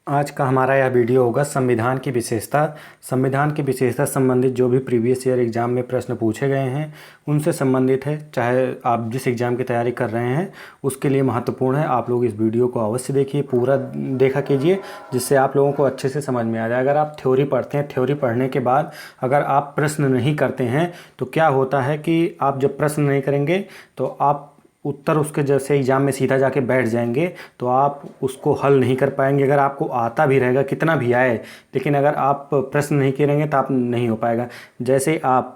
आज का हमारा यह वीडियो होगा संविधान की विशेषता। संविधान की विशेषता संबंधित जो भी प्रीवियस ईयर एग्ज़ाम में प्रश्न पूछे गए हैं उनसे संबंधित है। चाहे आप जिस एग्ज़ाम की तैयारी कर रहे हैं उसके लिए महत्वपूर्ण है। आप लोग इस वीडियो को अवश्य देखिए, पूरा देखा कीजिए, जिससे आप लोगों को अच्छे से समझ में आ जाए। अगर आप थ्योरी पढ़ते हैं, थ्योरी पढ़ने के बाद अगर आप प्रश्न नहीं करते हैं तो क्या होता है कि आप जब प्रश्न नहीं करेंगे तो आप उत्तर उसके जैसे एग्ज़ाम में सीधा जाके बैठ जाएंगे तो आप उसको हल नहीं कर पाएंगे। अगर आपको आता भी रहेगा, कितना भी आए, लेकिन अगर आप प्रश्न नहीं करेंगे तो आप नहीं हो पाएगा। जैसे आप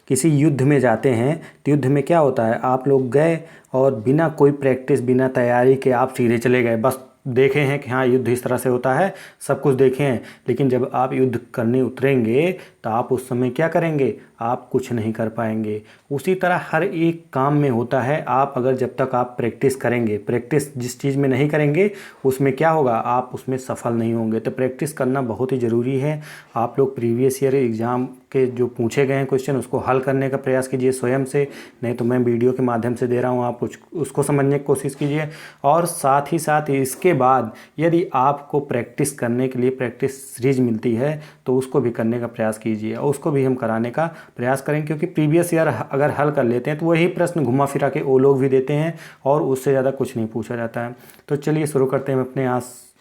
किसी युद्ध में जाते हैं तो युद्ध में क्या होता है, आप लोग गए और बिना कोई प्रैक्टिस, बिना तैयारी के आप सीधे चले गए। बस देखे हैं कि हाँ युद्ध इस तरह से होता है, सब कुछ देखे हैं, लेकिन जब आप युद्ध करने उतरेंगे तो आप उस समय क्या करेंगे, आप कुछ नहीं कर पाएंगे। उसी तरह हर एक काम में होता है। आप अगर जब तक आप प्रैक्टिस करेंगे, प्रैक्टिस जिस चीज़ में नहीं करेंगे उसमें क्या होगा, आप उसमें सफल नहीं होंगे। तो प्रैक्टिस करना बहुत ही ज़रूरी है। आप लोग प्रीवियस ईयर एग्ज़ाम के जो पूछे गए हैं क्वेश्चन उसको हल करने का प्रयास कीजिए स्वयं से, नहीं तो मैं वीडियो के माध्यम से दे रहा हूँ, आप उसको समझने की कोशिश कीजिए। और साथ ही साथ इसके बाद यदि आपको प्रैक्टिस करने के लिए प्रैक्टिस सीरीज मिलती है तो उसको भी करने का प्रयास कीजिए, और उसको भी हम कराने का प्रयास करें, क्योंकि प्रीवियस ईयर अगर हल कर लेते हैं तो वही प्रश्न घुमा फिरा के वो लोग भी देते हैं और उससे ज़्यादा कुछ नहीं पूछा जाता है। तो चलिए शुरू करते हैं अपने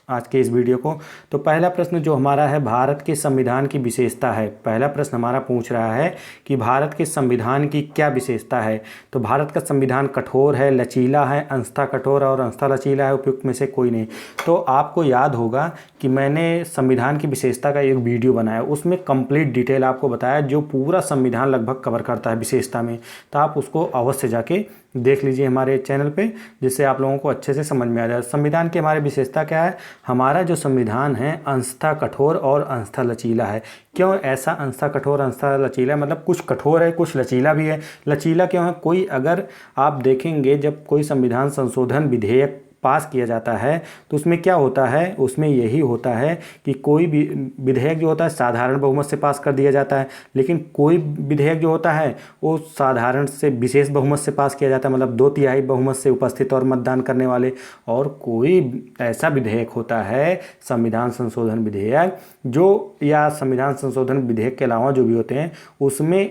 आज के इस वीडियो को। तो पहला प्रश्न जो हमारा है, भारत के संविधान की विशेषता है। पहला प्रश्न हमारा पूछ रहा है कि भारत के संविधान की क्या विशेषता है। तो भारत का संविधान कठोर है, लचीला है, अंशतः कठोर और अंशतः लचीला है, उपयुक्त में से कोई नहीं। तो आपको याद होगा कि मैंने संविधान की विशेषता का एक वीडियो बनाया, उसमें कंप्लीट डिटेल आपको बताया, जो पूरा संविधान लगभग कवर करता है विशेषता में। तो आप उसको अवश्य जाके देख लीजिए हमारे चैनल पे, जिससे आप लोगों को अच्छे से समझ में आ जाए। संविधान की हमारी विशेषता क्या है, हमारा जो संविधान है अंशतः कठोर और अंशतः लचीला है। क्यों ऐसा अंशतः कठोर अंशतः लचीला, मतलब कुछ कठोर है कुछ लचीला भी है। लचीला क्यों है, कोई अगर आप देखेंगे जब कोई संविधान संशोधन विधेयक पास किया जाता है तो उसमें क्या होता है, उसमें यही होता है कि कोई भी विधेयक जो होता है साधारण बहुमत से पास कर दिया जाता है, लेकिन कोई विधेयक जो होता है वो साधारण से विशेष बहुमत से पास किया जाता है, मतलब 2/3 बहुमत से उपस्थित और मतदान करने वाले। और कोई ऐसा विधेयक होता है संविधान संशोधन विधेयक जो, या संविधान संशोधन विधेयक के अलावा जो भी होते हैं उसमें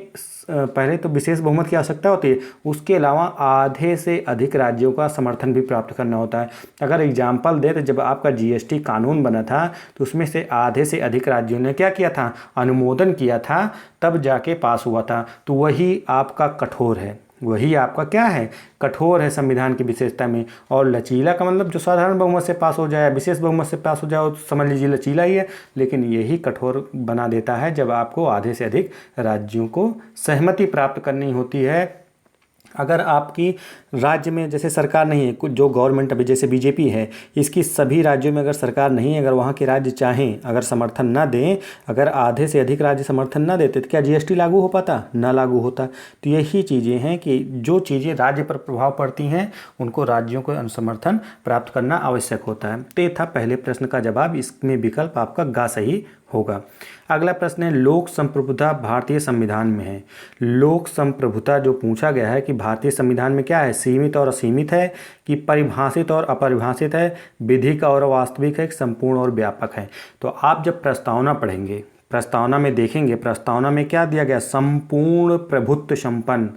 पहले तो विशेष बहुमत की आवश्यकता होती है, उसके अलावा आधे से अधिक राज्यों का समर्थन भी प्राप्त करना होता है। अगर एग्जाम्पल दे तो जब आपका जीएसटी कानून बना था तो उसमें से आधे से अधिक राज्यों ने क्या किया था, अनुमोदन किया था, तब जाके पास हुआ था। तो वही आपका कठोर है, वही आपका क्या है, कठोर है संविधान की विशेषता में। और लचीला का मतलब जो साधारण बहुमत से पास हो जाए, विशेष बहुमत से पास हो जाए, तो समझ लीजिए लचीला ही है। लेकिन यही कठोर बना देता है जब आपको आधे से अधिक राज्यों को सहमति प्राप्त करनी होती है। अगर आपकी राज्य में जैसे सरकार नहीं है, कुछ जो गवर्नमेंट अभी जैसे बीजेपी है, इसकी सभी राज्यों में अगर सरकार नहीं है, अगर वहाँ के राज्य चाहें अगर समर्थन ना दें, अगर आधे से अधिक राज्य समर्थन ना देते तो क्या जीएसटी लागू हो पाता, ना लागू होता। तो यही चीज़ें हैं कि जो चीज़ें राज्य पर प्रभाव पड़ती हैं उनको राज्यों को समर्थन प्राप्त करना आवश्यक होता है। तो ये था पहले प्रश्न का जवाब, इसमें विकल्प आपका गा सही होगा। अगला प्रश्न है, लोक संप्रभुता भारतीय संविधान में है। लोक संप्रभुता जो पूछा गया है कि भारतीय संविधान में क्या है, सीमित और असीमित है, कि परिभाषित और अपरिभाषित है, विधिक और वास्तविक है, संपूर्ण और व्यापक है। तो आप जब प्रस्तावना पढ़ेंगे, प्रस्तावना में देखेंगे, प्रस्तावना में क्या दिया गया, संपूर्ण प्रभुत्व संपन्न।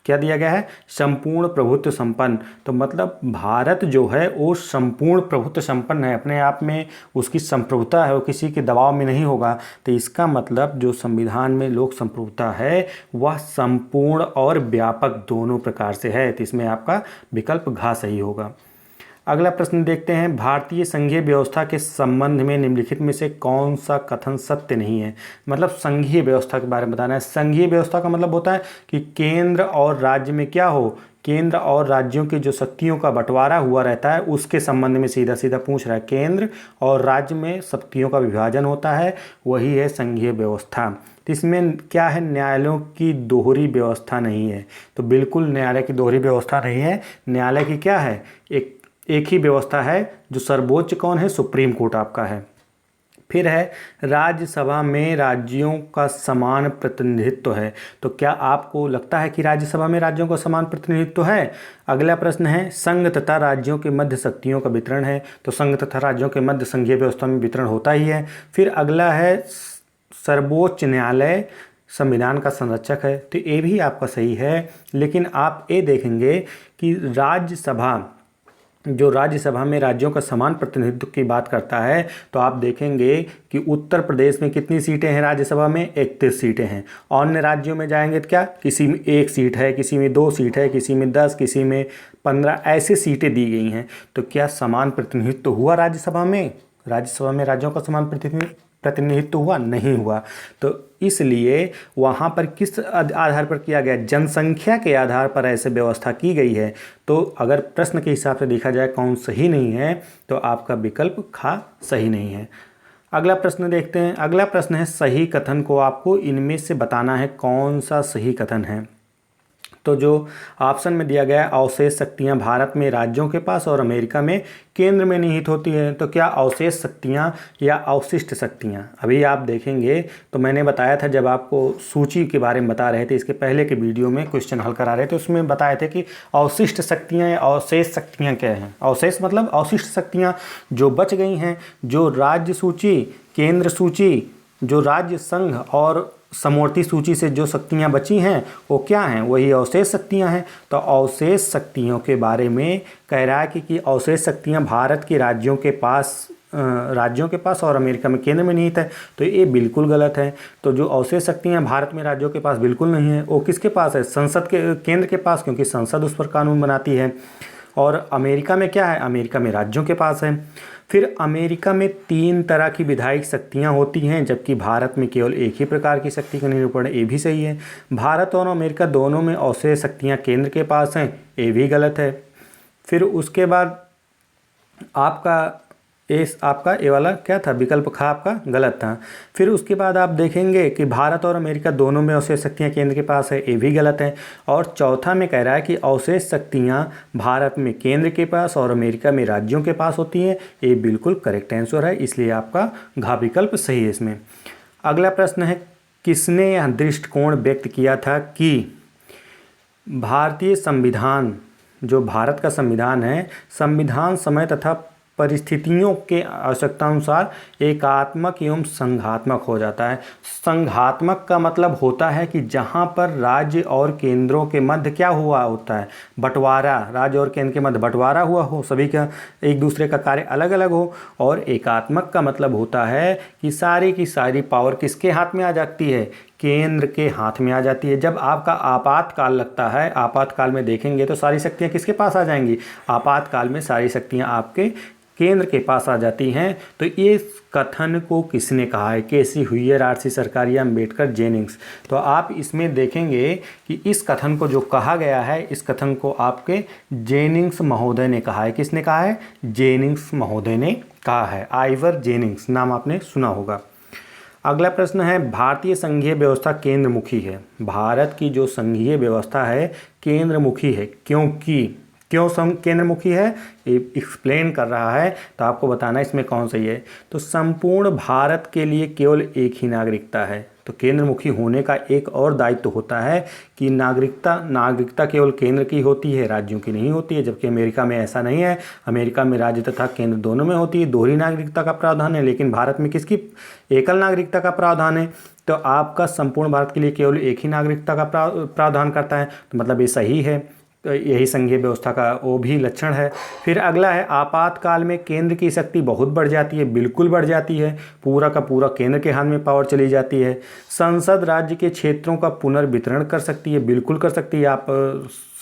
क्या दिया गया है, संपूर्ण प्रभुत्व संपन्न। तो मतलब भारत जो है वो संपूर्ण प्रभुत्व संपन्न है, अपने आप में उसकी संप्रभुता है, वो किसी के दबाव में नहीं होगा। तो इसका मतलब जो संविधान में लोक संप्रभुता है वह संपूर्ण और व्यापक दोनों प्रकार से है। तो इसमें आपका विकल्प घ सही होगा। अगला प्रश्न देखते हैं, भारतीय संघीय व्यवस्था के संबंध में निम्नलिखित में से कौन सा कथन सत्य नहीं है। मतलब संघीय व्यवस्था के बारे में बताना है। संघीय व्यवस्था का मतलब होता है कि केंद्र और राज्य में क्या हो, केंद्र और राज्यों की जो शक्तियों का बंटवारा हुआ रहता है उसके संबंध में सीधा सीधा पूछ रहा है। केंद्र और राज्य में शक्तियों का विभाजन होता है, वही है संघीय व्यवस्था। तो इसमें क्या है, न्यायालयों की दोहरी व्यवस्था नहीं है। तो बिल्कुल न्यायालय की दोहरी व्यवस्था नहीं है। न्यायालय की क्या है, एक ही व्यवस्था है, जो सर्वोच्च कौन है, सुप्रीम कोर्ट आपका है। फिर है राज्यसभा में राज्यों का समान प्रतिनिधित्व है। तो क्या आपको लगता है कि राज्यसभा में राज्यों का समान प्रतिनिधित्व है? अगला प्रश्न है संघ तथा राज्यों के मध्य शक्तियों का वितरण है। तो संघ तथा राज्यों के मध्य संघीय व्यवस्था में वितरण होता ही है। फिर अगला है सर्वोच्च न्यायालय संविधान का संरक्षक है। तो ये भी आपका सही है, लेकिन आप ये देखेंगे कि राज्यसभा में राज्यों का समान प्रतिनिधित्व की बात करता है, तो आप देखेंगे कि उत्तर प्रदेश में कितनी सीटें हैं राज्यसभा में? 31 सीटें हैं। अन्य राज्यों में जाएंगे तो क्या, किसी में 1 सीट है, किसी में 2 सीट है, किसी में 10, किसी में 15, ऐसे सीटें दी गई हैं। तो क्या समान प्रतिनिधित्व हुआ राज्यसभा में? राज्यसभा में राज्यों का समान प्रतिनिधित्व हुआ? नहीं हुआ। तो इसलिए वहाँ पर किस आधार पर किया गया? जनसंख्या के आधार पर ऐसे व्यवस्था की गई है। तो अगर प्रश्न के हिसाब से देखा जाए कौन सही नहीं है, तो आपका विकल्प खा सही नहीं है। अगला प्रश्न देखते हैं। अगला प्रश्न है सही कथन को आपको इनमें से बताना है कौन सा सही कथन है। तो जो ऑप्शन में दिया गया है, अवशेष शक्तियां भारत में राज्यों के पास और अमेरिका में केंद्र में निहित होती हैं। तो क्या अवशेष शक्तियां या अवशिष्ट शक्तियां? अभी आप देखेंगे तो मैंने बताया था, जब आपको सूची के बारे में बता रहे थे, इसके पहले के वीडियो में क्वेश्चन हल करा रहे थे, उसमें बताए थे कि अवशिष्ट शक्तियाँ या अवशेष शक्तियाँ क्या हैं। अवशेष मतलब अवशिष्ट शक्तियाँ जो बच गई हैं, जो राज्य सूची, केंद्र सूची, जो राज्य संघ और समवर्ती सूची से जो शक्तियाँ बची हैं वो क्या हैं? वही अवशेष शक्तियाँ हैं। तो अवशेष शक्तियों के बारे में कह रहा है कि अवशेष शक्तियाँ भारत के राज्यों के पास और अमेरिका में केंद्र में निहित है। तो ये बिल्कुल गलत है। तो जो अवशेष शक्तियाँ भारत में राज्यों के पास बिल्कुल नहीं है, वो किसके पास है? संसद के, केंद्र के पास, क्योंकि संसद उस पर कानून बनाती है। और अमेरिका में क्या है? अमेरिका में राज्यों के पास है। फिर अमेरिका में 3 तरह की विधायिक शक्तियां होती हैं, जबकि भारत में केवल एक ही प्रकार की शक्ति का निरूपण है। ये भी सही है। भारत और अमेरिका दोनों में अवशेष शक्तियां केंद्र के पास हैं, ये भी गलत है। फिर उसके बाद आपका ये वाला क्या था? विकल्प खा आपका गलत था। फिर उसके बाद आप देखेंगे कि भारत और अमेरिका दोनों में अवशेष शक्तियाँ केंद्र के पास है, ये भी गलत है। और चौथा में कह रहा है कि अवशेष शक्तियाँ भारत में केंद्र के पास और अमेरिका में राज्यों के पास होती हैं, ये बिल्कुल करेक्ट आंसर है। इसलिए आपका घ विकल्प सही है इसमें। अगला प्रश्न है किसने यह दृष्टिकोण व्यक्त किया था कि भारतीय संविधान, जो भारत का संविधान है, संविधान समय तथा परिस्थितियों के आवश्यकतानुसार एकात्मक एवं संघात्मक हो जाता है। संघात्मक का मतलब होता है कि जहां पर राज्य और केंद्रों के मध्य क्या हुआ होता है? बंटवारा, राज्य और केंद्र के मध्य बंटवारा हुआ हो, सभी का एक दूसरे का कार्य अलग अलग हो। और एकात्मक का मतलब होता है कि सारी की सारी पावर किसके हाथ में आ जाती है? केंद्र के हाथ में आ जाती है। जब आपका आपातकाल लगता है, आपातकाल में देखेंगे तो सारी शक्तियाँ किसके पास आ जाएंगी? आपातकाल में सारी शक्तियाँ आपके केंद्र के पास आ जाती हैं। तो ये कथन को किसने कहा है? केसी हुइयर, आर.सी. सरकारिया, अम्बेडकर, जेनिंग्स। तो आप इसमें देखेंगे कि इस कथन को जो कहा गया है, इस कथन को आपके जेनिंग्स महोदय ने कहा है। किसने कहा है? जेनिंग्स महोदय ने कहा है। आइवर जेनिंग्स नाम आपने सुना होगा। अगला प्रश्न है भारतीय संघीय व्यवस्था केंद्रमुखी है। भारत की जो संघीय व्यवस्था है केंद्रमुखी है, क्यों केंद्रमुखी है ये एक्सप्लेन कर रहा है। तो आपको बताना इसमें कौन सही है। तो संपूर्ण भारत के लिए केवल एक ही नागरिकता है। तो केंद्रमुखी होने का एक और दायित्व होता है कि नागरिकता केवल केंद्र की होती है, राज्यों की नहीं होती है। जबकि अमेरिका में ऐसा नहीं है। अमेरिका में राज्य तथा केंद्र दोनों में होती है, दोहरी नागरिकता का प्रावधान है। लेकिन भारत में किसकी? एकल नागरिकता का प्रावधान है। तो आपका संपूर्ण भारत के लिए केवल एक ही नागरिकता का प्रावधान करता है। तो मतलब ये सही है। तो यही संघीय व्यवस्था का वो भी लक्षण है। फिर अगला है आपातकाल में केंद्र की शक्ति बहुत बढ़ जाती है, बिल्कुल बढ़ जाती है। पूरा का पूरा केंद्र के हाथ में पावर चली जाती है। संसद राज्य के क्षेत्रों का पुनर्वितरण कर सकती है, बिल्कुल कर सकती है। आप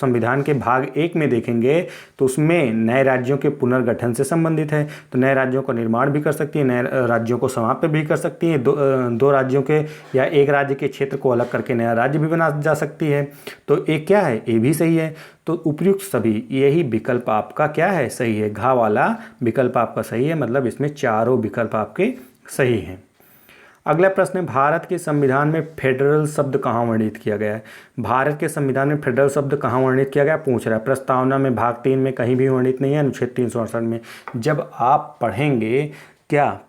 संविधान के भाग 1 में देखेंगे तो उसमें नए राज्यों के पुनर्गठन से संबंधित है। तो नए राज्यों का निर्माण भी कर सकती है, नए राज्यों को समाप्त भी कर सकती है। दो राज्यों के या एक राज्य के क्षेत्र को अलग करके नया राज्य भी बना जा सकती है। तो ये क्या है? ये भी सही है। तो उपयुक्त सभी, यही विकल्प आपका क्या है? सही है। घा वाला विकल्प आपका सही है। मतलब इसमें चारों विकल्प आपके सही हैं। अगला प्रश्न है भारत के संविधान में फेडरल शब्द कहाँ वर्णित किया गया है? भारत के संविधान में फेडरल शब्द कहाँ वर्णित किया गया पूछ रहा है। प्रस्तावना में भाग 3 में कहीं भी वर्णित नहीं है, अनुच्छेद 368 में। जब आप पढ़ेंगे क्या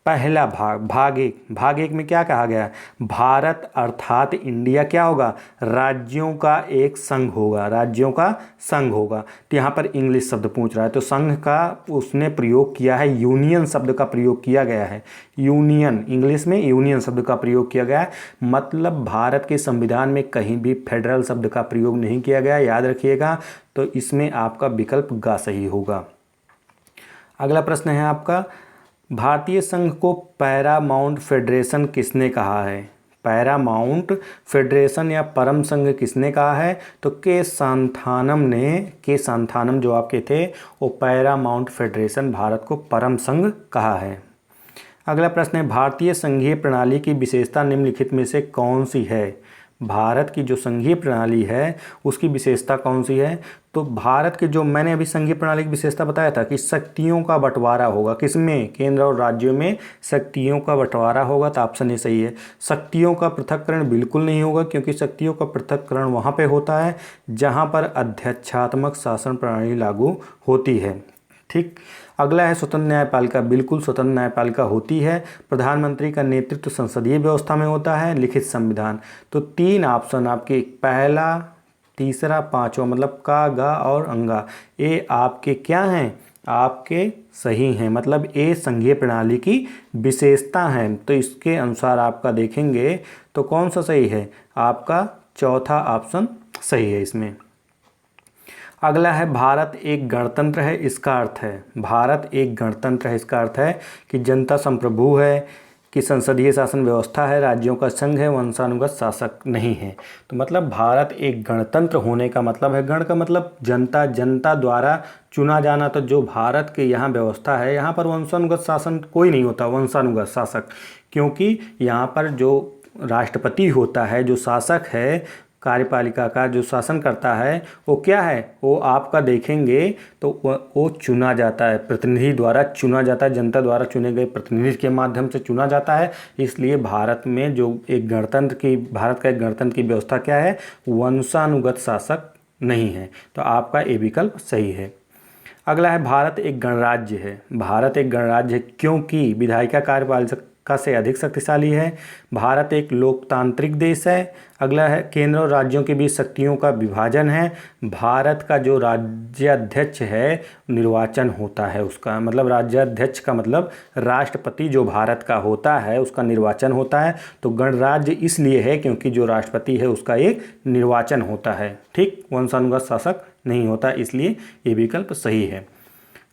पहला भाग एक में क्या कहा गया है? भारत अर्थात इंडिया क्या होगा? राज्यों का एक संघ होगा, राज्यों का संघ होगा। तो यहाँ पर इंग्लिश शब्द पूछ रहा है, तो संघ का उसने प्रयोग किया है, यूनियन शब्द का प्रयोग किया गया है। यूनियन, इंग्लिश में यूनियन शब्द का प्रयोग किया गया है। मतलब भारत के संविधान में कहीं भी फेडरल शब्द का प्रयोग नहीं किया गया, याद रखिएगा। तो इसमें आपका विकल्प ग सही होगा। अगला प्रश्न है आपका, भारतीय संघ को पैरामाउंट फेडरेशन किसने कहा है? पैरामाउंट फेडरेशन या परम संघ किसने कहा है? तो के सांथानम जो आपके थे वो पैरामाउंट फेडरेशन भारत को परम संघ कहा है। अगला प्रश्न है, भारतीय संघीय प्रणाली की विशेषता निम्नलिखित में से कौन सी है? भारत की जो संघीय प्रणाली है उसकी विशेषता कौन सी है? तो भारत के जो मैंने अभी संघीय प्रणाली की विशेषता बताया था कि शक्तियों का बंटवारा होगा, किसमें? केंद्र और राज्यों में शक्तियों का बंटवारा होगा। तो ऑप्शन ए सही है। शक्तियों का पृथक्करण बिल्कुल नहीं होगा, क्योंकि शक्तियों का पृथक्करण वहाँ पे होता है जहाँ पर अध्यक्षात्मक शासन प्रणाली लागू होती है। ठीक। अगला है स्वतंत्र न्यायपालिका। बिल्कुल स्वतंत्र न्यायपालिका होती है। प्रधानमंत्री का नेतृत्व संसदीय व्यवस्था में होता है। लिखित संविधान। तो 3 ऑप्शन आपके, पहला, तीसरा, पांचवा, मतलब का, गा और अंगा, ये आपके क्या हैं? आपके सही हैं। मतलब ये संघीय प्रणाली की विशेषता है। तो इसके अनुसार आपका देखेंगे तो कौन सा सही है? आपका चौथा ऑप्शन सही है इसमें। अगला है, भारत एक गणतंत्र है, इसका अर्थ है, भारत एक गणतंत्र है इसका अर्थ है कि जनता संप्रभु है, कि संसदीय शासन व्यवस्था है, राज्यों का संघ है, वंशानुगत शासक नहीं है। तो मतलब भारत एक गणतंत्र होने का मतलब है, गण का मतलब जनता, जनता द्वारा चुना जाना। तो जो भारत के यहाँ व्यवस्था है, यहाँ पर वंशानुगत शासन कोई नहीं होता, वंशानुगत शासक, क्योंकि यहाँ पर जो राष्ट्रपति होता है, जो शासक है, कार्यपालिका का जो शासन करता है, वो क्या है? वो आपका देखेंगे तो वो चुना जाता है, प्रतिनिधि द्वारा चुना जाता है, जनता द्वारा चुने गए प्रतिनिधि के माध्यम से चुना जाता है। इसलिए भारत में जो एक गणतंत्र की, भारत का एक गणतंत्र की व्यवस्था क्या है? वंशानुगत शासक नहीं है। तो आपका ये विकल्प सही है। अगला है, भारत एक गणराज्य है। भारत एक गणराज्य है क्योंकि विधायिका कार्यपालिका से अधिक शक्तिशाली है। भारत एक लोकतांत्रिक देश है। अगला है, केंद्र और राज्यों के बीच शक्तियों का विभाजन है। भारत का जो राज्याध्यक्ष है निर्वाचन होता है उसका, मतलब राज्याध्यक्ष का मतलब राष्ट्रपति जो भारत का होता है उसका निर्वाचन होता है। तो गणराज्य इसलिए है क्योंकि जो राष्ट्रपति है उसका एक निर्वाचन होता है। ठीक, वंशानुगत शासक नहीं होता, इसलिए ये विकल्प सही है।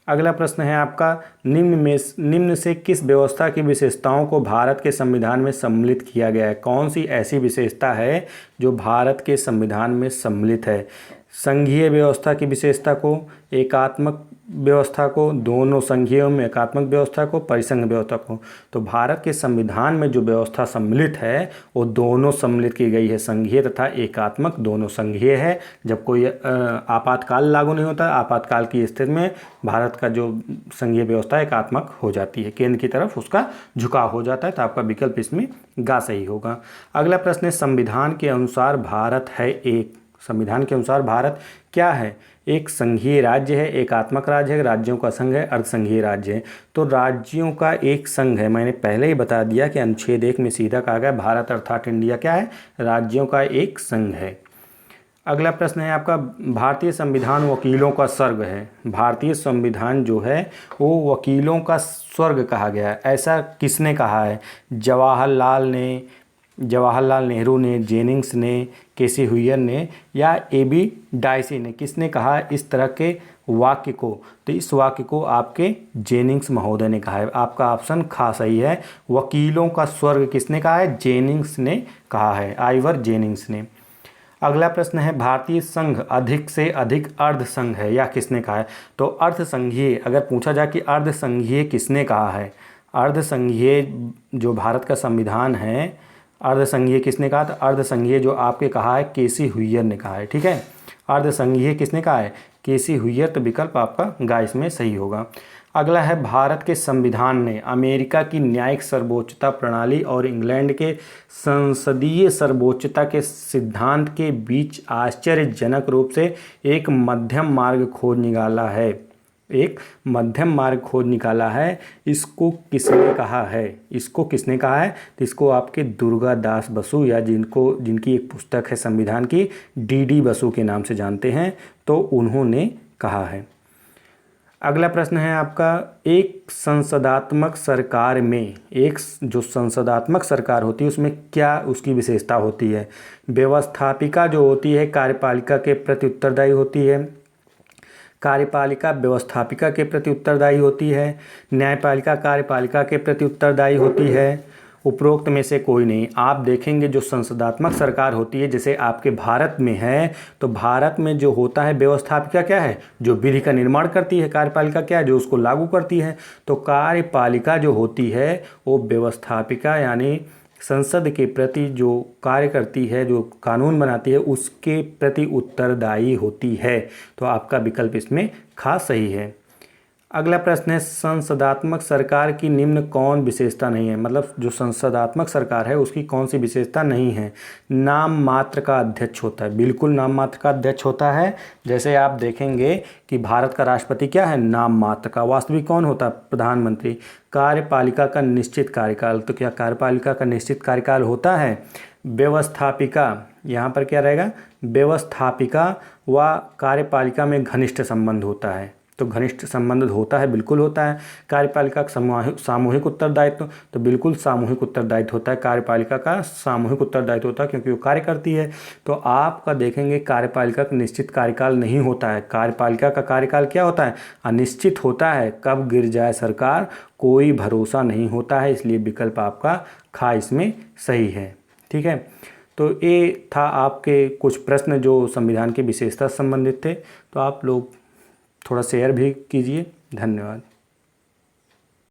अगला प्रश्न है आपका, निम्न से किस व्यवस्था की विशेषताओं को भारत के संविधान में सम्मिलित किया गया है? कौन सी ऐसी विशेषता है जो भारत के संविधान में सम्मिलित है? संघीय व्यवस्था की विशेषता को, एकात्मक व्यवस्था को, दोनों संघीयों में एकात्मक व्यवस्था को, परिसंघ व्यवस्था को। तो भारत के संविधान में जो व्यवस्था सम्मिलित है वो दोनों सम्मिलित की गई है, संघीय तथा एकात्मक दोनों संघीय है। जब कोई आपातकाल लागू नहीं होता, आपातकाल की स्थिति में भारत का जो संघीय व्यवस्था एकात्मक हो जाती है, केंद्र की तरफ उसका झुकाव हो जाता है। तो आपका विकल्प इसमें गा सही होगा। अगला प्रश्न है, संविधान के अनुसार भारत है एक, संविधान के अनुसार भारत क्या है? एक संघीय राज्य है, एकात्मक राज्य है, राज्यों का संघ है, अर्धसंघीय राज्य है। तो राज्यों का एक संघ है। मैंने पहले ही बता दिया कि अनुच्छेद 1 में सीधा कहा गया भारत अर्थात इंडिया क्या है? राज्यों का एक संघ है। अगला प्रश्न है आपका, भारतीय संविधान वकीलों का स्वर्ग है। भारतीय संविधान जो है वो वकीलों का स्वर्ग कहा गया है, ऐसा किसने कहा है? जवाहरलाल नेहरू ने, जेनिंग्स ने, केसी हुयर ने या AB डाइसी ने? किसने कहा इस तरह के वाक्य को? तो इस वाक्य को आपके जेनिंग्स महोदय ने कहा है। आपका ऑप्शन खा सही है। वकीलों का स्वर्ग किसने कहा है? जेनिंग्स ने कहा है, आइवर जेनिंग्स ने। अगला प्रश्न है, भारतीय संघ अधिक से अधिक अर्ध संघ है या किसने कहा है? तो अर्ध संघीय, अगर पूछा जाए कि अर्ध संघीय किसने कहा है, अर्ध संघीय जो भारत का संविधान है, अर्ध संघीय किसने कहा? तो अर्ध संघीय जो आपके कहा है केसी हुयर ने कहा है। ठीक है, अर्ध संघीय किसने कहा है? केसी हुयर। तो विकल्प आपका गा इसमें सही होगा। अगला है, भारत के संविधान ने अमेरिका की न्यायिक सर्वोच्चता प्रणाली और इंग्लैंड के संसदीय सर्वोच्चता के सिद्धांत के बीच आश्चर्यजनक रूप से एक मध्यम मार्ग खोज निकाला है। एक मध्यम मार्ग खोज निकाला है। इसको किसने कहा है? इसको किसने कहा है? तो इसको आपके दुर्गा दास बसु, या जिनकी एक पुस्तक है संविधान की, डी बसु के नाम से जानते हैं, तो उन्होंने कहा है। अगला प्रश्न है आपका, एक संसदात्मक सरकार में, एक जो संसदात्मक सरकार होती है उसमें क्या उसकी विशेषता होती है? व्यवस्थापिका जो होती है कार्यपालिका के प्रति उत्तरदायी होती है, कार्यपालिका व्यवस्थापिका के प्रति उत्तरदायी होती है, न्यायपालिका कार्यपालिका के प्रति उत्तरदायी होती है, उपरोक्त में से कोई नहीं। आप देखेंगे जो संसदात्मक सरकार होती है, जैसे आपके भारत में है, तो भारत में जो होता है व्यवस्थापिका क्या है? जो विधि का निर्माण करती है। कार्यपालिका क्या है? जो उसको लागू करती है। तो कार्यपालिका जो होती है वो व्यवस्थापिका यानी संसद के प्रति जो कार्य करती है, जो कानून बनाती है, उसके प्रति उत्तरदायी होती है। तो आपका विकल्प इसमें खास सही है। अगला प्रश्न है, संसदात्मक सरकार की निम्न कौन विशेषता नहीं है? मतलब जो संसदात्मक सरकार है उसकी कौन सी विशेषता नहीं है? नाम मात्र का अध्यक्ष होता है। बिल्कुल नाम मात्र का अध्यक्ष होता है। जैसे आप देखेंगे कि भारत का राष्ट्रपति क्या है? नाम मात्र का। वास्तविक कौन होता है? प्रधानमंत्री। कार्यपालिका का निश्चित कार्यकाल, तो क्या कार्यपालिका का निश्चित कार्यकाल होता है? व्यवस्थापिका, यहाँ पर क्या रहेगा? व्यवस्थापिका व कार्यपालिका में घनिष्ठ संबंध होता है। तो घनिष्ठ संबंध होता है, बिल्कुल होता है। कार्यपालिका का सामूहिक उत्तरदायित्व, तो बिल्कुल सामूहिक उत्तरदायित्व होता है। कार्यपालिका का सामूहिक उत्तरदायित्व होता है क्योंकि वो कार्य करती है। तो आपका देखेंगे कार्यपालिका का निश्चित कार्यकाल नहीं होता है। कार्यपालिका का कार्यकाल क्या होता है? अनिश्चित होता है। कब गिर जाए सरकार कोई भरोसा नहीं होता है। इसलिए विकल्प आपका खा इसमें सही है। ठीक है, तो ये था आपके कुछ प्रश्न जो संविधान की विशेषता से संबंधित थे। तो आप लोग थोड़ा शेयर भी कीजिए। धन्यवाद।